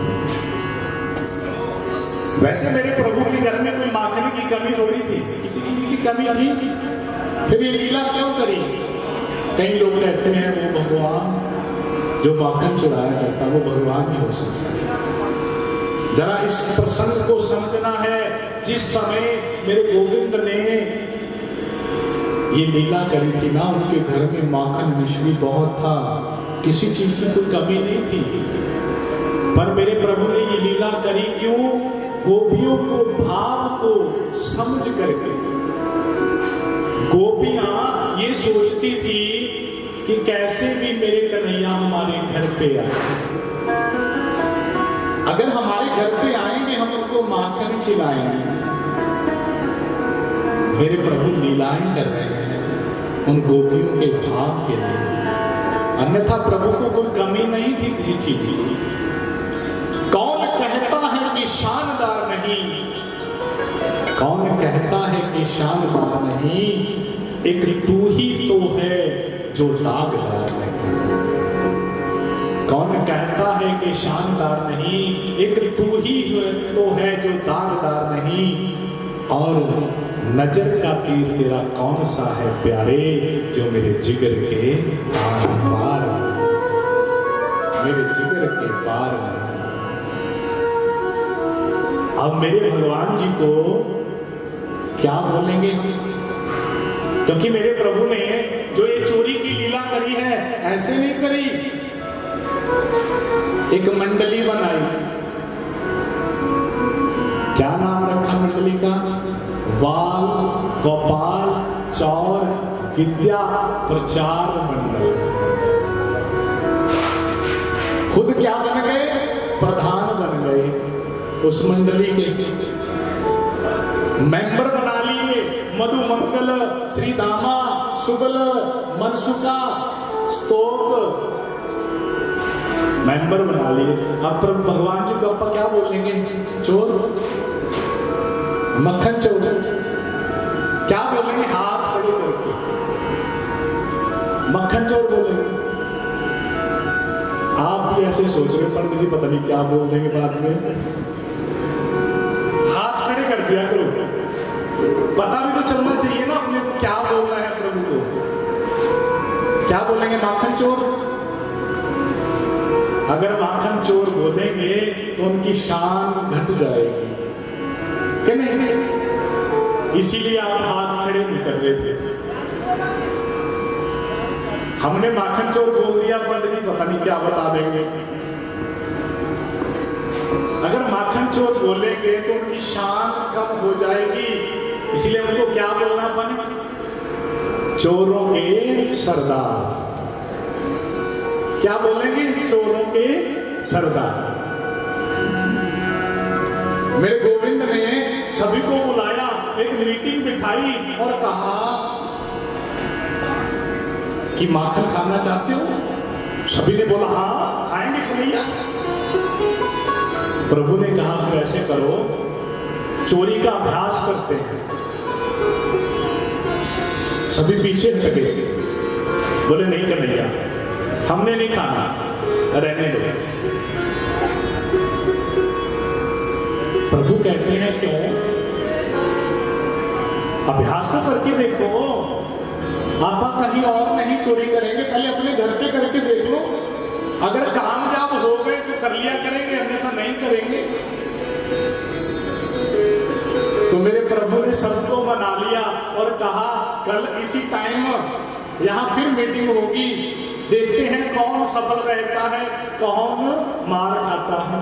वैसे मेरे प्रभु के घर में कोई माखन की कमी थोड़ी थी, किसी चीज की कमी थी, फिर ये लीला क्यों करी? कई लोग कहते हैं वो भगवान जो माखन चुराया करता वो भगवान नहीं हो सकता। जरा इस प्रसंग को समझना है। जिस समय मेरे गोविंद ने ये लीला करी थी ना, उनके घर में माखन मिश्री बहुत था, किसी चीज की कोई कमी नहीं थी। पर मेरे प्रभु ने ये लीला करी क्यों? गोपियों को भाव को समझ करके। गोपियां ये सोचती थी कि कैसे भी मेरे कन्हैया हमारे घर पे आए, अगर हमारे घर पे आएंगे हम उनको माखन खिलाएंगे। मेरे प्रभु लीलाएं कर रहे हैं उन गोपियों के भाव के लिए, अन्यथा प्रभु को कोई कमी नहीं थी किसी चीज की। कौन कहता है कि शानदार नहीं, कौन कहता है कि शानदार नहीं, एक तू ही तो है जो दागदार नहीं। कौन कहता है कि शानदार नहीं, एक तू ही तो है जो दागदार नहीं। और नजर का तीर तेरा कौन सा है प्यारे, जो मेरे जिगर के पार, मेरे जिगर के पार। अब मेरे भगवान जी को क्या बोलेंगे, क्योंकि मेरे प्रभु ने जो ये चोरी की लीला करी है ऐसे नहीं करी। एक मंडली बनाई, क्या नाम रखा मंडली का? वाल गोपाल चौर विद्या प्रचार मंडल। खुद क्या बन गए? प्रधान बन गए उस मंडली के। मेंबर बना लिए मधुमंगल, श्रीधामा, सुगल, मनसुका, स्तोक, मेंबर बना लिए। अब भगवान जी को आप क्या बोलेंगे? चोर, मक्खन चोर, क्या बोलेंगे? हाथ खड़े करके मक्खन चोर बोलेंगे। आप भी ऐसे सोच रहे पंडित जी पता नहीं क्या बोल देंगे बाद में। हाथ खड़े कर दिया करो, पता भी तो चलना चाहिए ना अपने को क्या बोलना है प्रभु को। क्या बोलेंगे? माखन चोर। अगर माखन चोर बोलेंगे तो उनकी शान घट जाएगी कि नहीं? इसीलिए आप हाथ खड़े नहीं कर रहे थे। हमने माखन चोर बोल दिया, पंडित जी पता नहीं क्या बता देंगे। अगर माखन चोर बोलेंगे तो उनकी शान कम हो जाएगी, इसीलिए उनको क्या बोलना पड़े? चोरों के सरदार। क्या बोलेंगे? चोरों के सरदार। मेरे गोविंद ने सभी को बुलाया, एक मीटिंग बिठाई और कहा कि माखन खाना चाहते हो? सभी ने बोला हाँ खाएंगे कन्हैया। प्रभु ने कहा फिर ऐसे करो, चोरी का अभ्यास करते हैं। सभी पीछे हटे, बोले नहीं कन्हैया हमने नहीं खाना, रहने दो। प्रभु कहते हैं क्यों? अभ्यास तो करके देखो, आप कहीं और नहीं चोरी करेंगे, पहले अपने घर पे करके देख लो। अगर कामयाब हो गए तो कर लिया करेंगे, अन्यथा नहीं करेंगे। तो मेरे प्रभु ने सबको मना लिया और कहा कल इसी टाइम यहां फिर मीटिंग होगी, देखते हैं कौन सफल रहता है, कौन मार खाता है।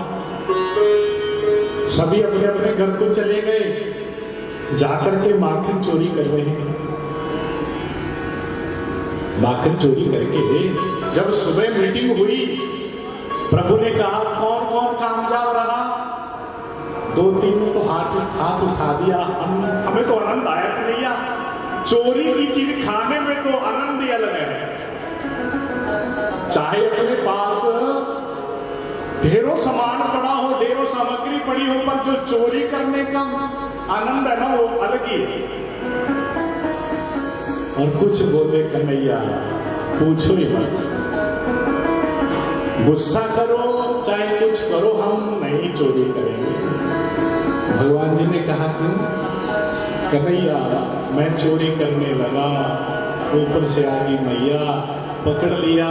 सभी अपने अपने घर को चले गए, जाकर के माखन चोरी कर रहे हैं। माखन चोरी करके जब सुबह मीटिंग हुई, प्रभु ने कहा कौन कौन कामयाब रहा? 2-3 ने तो हाथ उठा दिया। हमें तो आनंद आया कन्हैया, चोरी की चीज खाने में तो आनंद ही अलग है। चाहे अपने पास ढेरों सामान पड़ा हो, ढेरों सामग्री पड़ी हो, पर जो चोरी करने का आनंद है ना वो अलग ही है। और कुछ बोले कन्हैया पूछो ही मत, गुस्सा करो चाहे कुछ करो, हम नहीं चोरी करेंगे। भगवान जी ने कहा क्यों? कन्हैया मैं चोरी करने लगा, ऊपर से आ गई मैया, पकड़ लिया,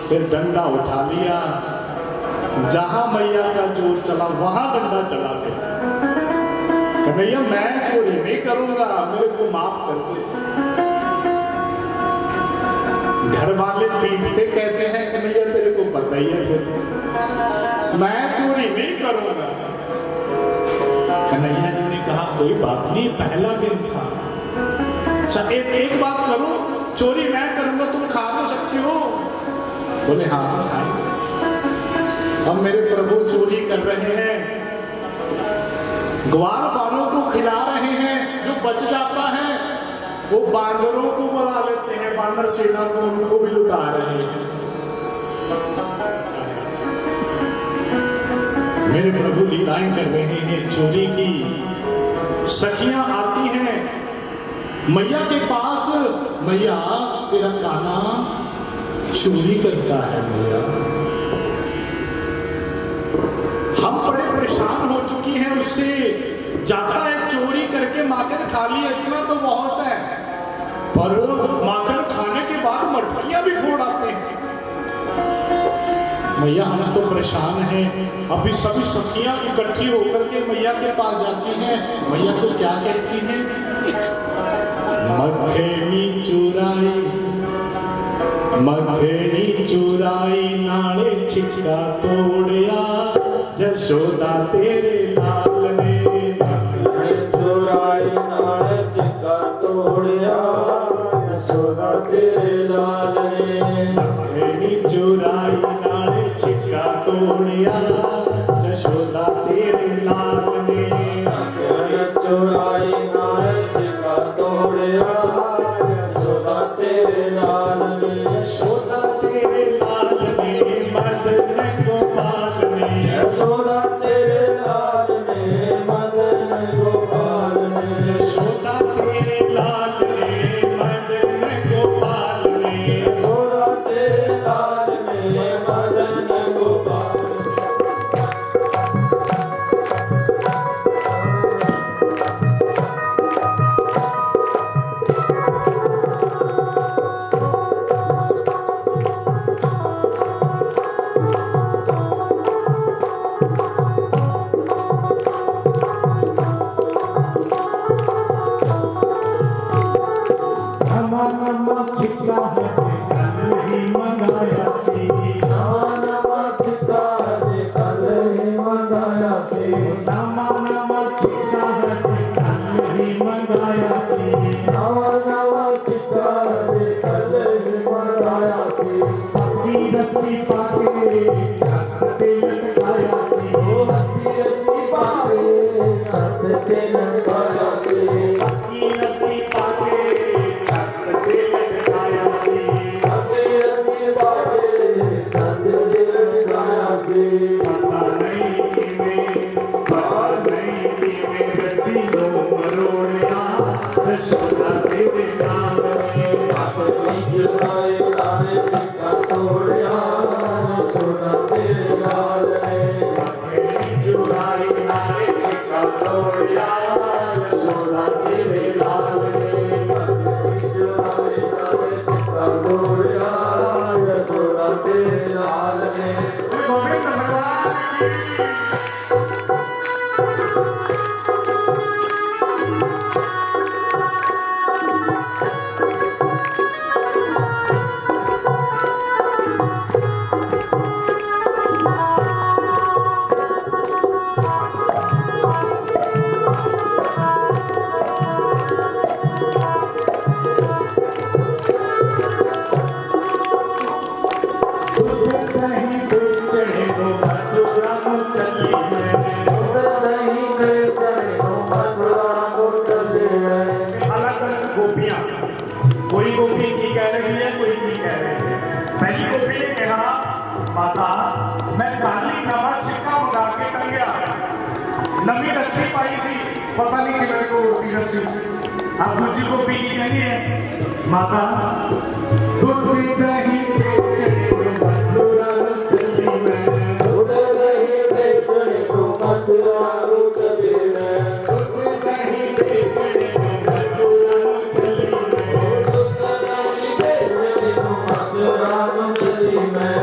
फिर डंडा उठा लिया, जहां मैया का जोर चला वहां डंडा चला गया। कन्हैया मैं चोरी नहीं करूंगा, मेरे को माफ कर दे। घर वाले पीटते कैसे हैं कन्हैया तेरे को पता ही है, फिर मैं चोरी नहीं करूंगा। कन्हैया जी ने कहा कोई बात नहीं, पहला दिन था। अच्छा एक बात करो, चोरी मैं करूंगा, तुम खा तो सकते हो? बोले हाँ खाए। अब मेरे प्रभु चोरी कर रहे हैं, ग्वार बालों को खिला रहे हैं, जो बच जाता है वो बांदरों को बुला लेते हैं, बानर सेना को उनको भी लुटा रहे हैं। मेरे प्रभु लीलाएं कर रहे हैं चोरी की। सखियां आती हैं मैया के पास, मैया तेरा काना चोरी करता है मैया। हम बड़े परेशान हो चुकी हैं उससे, जाता है चोरी करके माखन खा लिया, इतना तो बहुत है, पर माखन खाने के बाद मटकियां भी फोड़ आते हैं। मैया हम तो परेशान हैं। अभी सभी सखियां इकट्ठी होकर के मैया के पास जाती हैं। मैया को क्या कहती हैं? मखनी चुराई, मखनी चुराई नाले छिक्का तोड़िया, जशोदा तेरे लाल ने। मखनी चुराई नाले छिक्का तोड़िया, जशोदा तेरे लाल ने। मखनी चुराई नाले छिक्का तोड़िया, जशोदा तेरे लाल ने। मखनी चुराई नाले छिक्का तोड़िया, जशोदा तेरे लाल ने। जशोदा तेरे लाल ने, मदन गोपाल ने। यशोदा तेरे लाल ने, मदन गोपाल ने। यशोदा तेरे लाल ने, मदन गोपाल ने। यशोदा तेरे लाल ने, मदन गोपाल ने। छिक्का है कल ही मंगाया सी, नवा नवा छिक्का है कल ही मंगाया सी। नवा नवा छिक्का है कल ही मंगाया सी। नवा नवा छिक्का है कल ही मंगाया सी। पक्की रस्सी पाके छत पे लटकाया सी। ओ हसी हसी पाके छत पे लटकाया सी। ਤੋੜਿਆ ਯਸੋਦਾ ਤੇਰੇ ਲਾਲ ਨੇ ਗੋਬਿੰਦ ਭਗਵਾਨ ਕੀ कोई गोपी की कह रही है, कोई की कह रही है। पहली गोपी ने कहा माता मैं खाली नवा सिक्का मंगा के टंगया नवी रस्सी पाई सी पता नहीं कि मेरे को उल्टी रस्सी अब दूसरी गोपी की कहनी है माता दूध दही बेचने को मथुरा चली मैं दूध दही बेचने को मथुरा चली मैं दूध दही बेचने को मथुरा चली मैं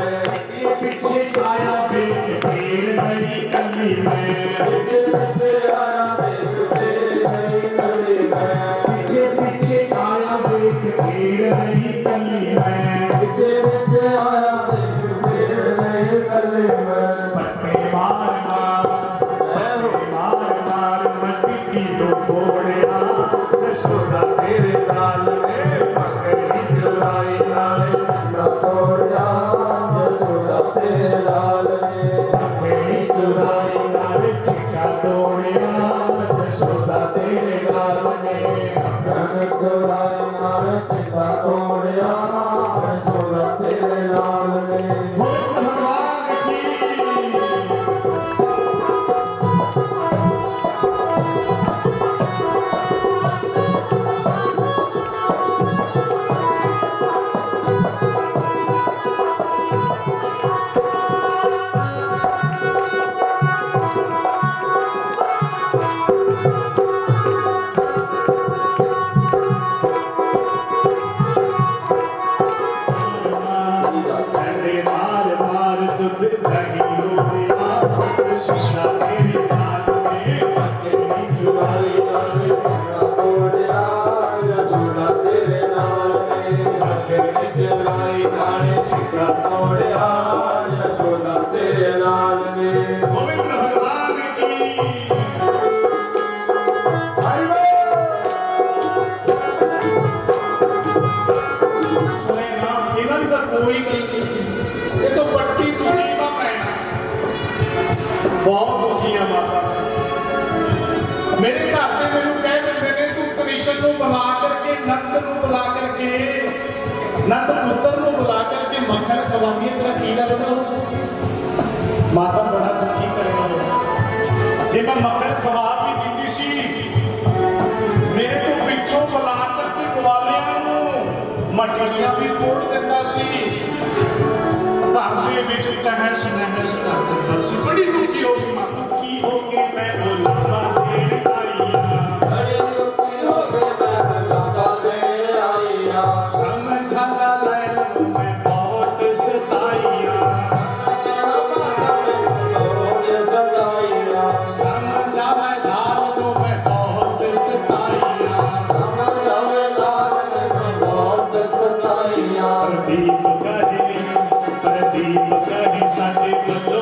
पीछे आया देख पीर नहीं कली में पीछे आया देख पीर नहीं कली में पीछे आया देख पीर नहीं कली में पीछे आया देख पीर नहीं कली में पट्टे मार मट्टी की दो फोड़िया यशोदा तेरे लाल ने पकड़ी चुराई लाले ਤੋੜਿਆ ਯਸੋਦਾ ਤੇਰੇ ਲਾਲ ਨੇ पकड़ी चुराई लाले चिका तोड़िया यशोदा तेरे लाल ने ਕਣ ਚੁਰਾਏ ਨਾਲ ਚਿਤਾ ਤੋੜਿਆ ਯਸੋਦਾ ਤੇਰੇ ਲਾਲ ਨੇ गोविंद भगवान की अरे मार मार दूध दही रोया यशोदा तेरे लाल ने पकड़ी चुराई लाले ਤੋੜਿਆ ਯਸੋਦਾ ਤੇਰੇ ਲਾਲ ਨੇ पकड़ी चुराई लाले चिका ਤੋੜਿਆ ਯਸੋਦਾ ਤੇਰੇ ਲਾਲ ਨੇ गोविंद भगवान की ਇਹਨਾਂ ਦੀ ਤਾਂ ਕੋਈ ਨਹੀਂ ਇਹ ਤਾਂ ਪੱਟੀ ਤੁਸੀਂ ਦਾ ਪੈਣਾ ਬਹੁਤ ਦੁਖੀ ਆ ਮਾਤਾ ਮੇਰੇ ਘਰ ਦੇ ਮੈਨੂੰ ਕਹਿ ਦਿੰਦੇ ਨੇ ਤੂੰ ਕ੍ਰਿਸ਼ਨ ਨੂੰ ਬੁਲਾ ਕਰਕੇ ਨੰਦ ਨੂੰ ਬੁਲਾ ਕਰਕੇ ਨੰਦ ਪੁੱਤਰ ਨੂੰ ਬੁਲਾ ਕਰਕੇ ਮੱਖਣ ਖਵਾਉਂਦੀ ਹੈ ਤੇਰਾ ਕੀ ਲੱਗਦਾ ਉਹ ਮਾਤਾ ਬੜਾ ਦੁਖੀ ਕਰੇਗਾ ਜੇ ਮੈਂ ਮੱਖਣ ਖਵਾ ਵੀ ਦਿੰਦੀ ਸੀ ਮੇਰੇ ਤੋਂ ਪਿੱਛੋਂ ਬੁਲਾ ਕਰਕੇ ਗਵਾਲਿਆਂ ਨੂੰ ਮਟਕੀਆਂ ਵੀ ਫੋੜ ਦਿੰਦਾ ਸੀ ਘਰ ਦੇ ਵਿੱਚ ਤਹਿਸ ਨਹਿਸ ਕਰ ਦਿੰਦਾ ਸੀ ਬੜੀ ਦੁਖੀ ਹੋ ਗਈ ਮਾਤਾ ਕੀ ਹੋ ਕੇ ਮੈਂ ਉਹ ਲਾਵਾ ਦੇਣ ਆਈਆ ਬੜੇ ਦੁਖੀ ਹੋ ਗਏ ਮੈਂ ਲਾਦਾ ਦੇ ਆਈਆ ਸਮਝਾ ਲੈ ਤੂੰ ਮੈਂ ਬਹੁਤ ਸਤਾਈਆ ਸਦਾਈਆ ਸਮਝਾ ਲੈ ਧਾਰ ਨੂੰ ਮੈਂ ਬਹੁਤ ਸਤਾਈਆ ਸਮਝਾਵੇਦਾਰ ਨੇ ਬਹੁਤ ਸਤਾਈਆ ਪ੍ਰਦੀਪ ਕਹੀ ਸਾਡੇ ਪੁੱਤ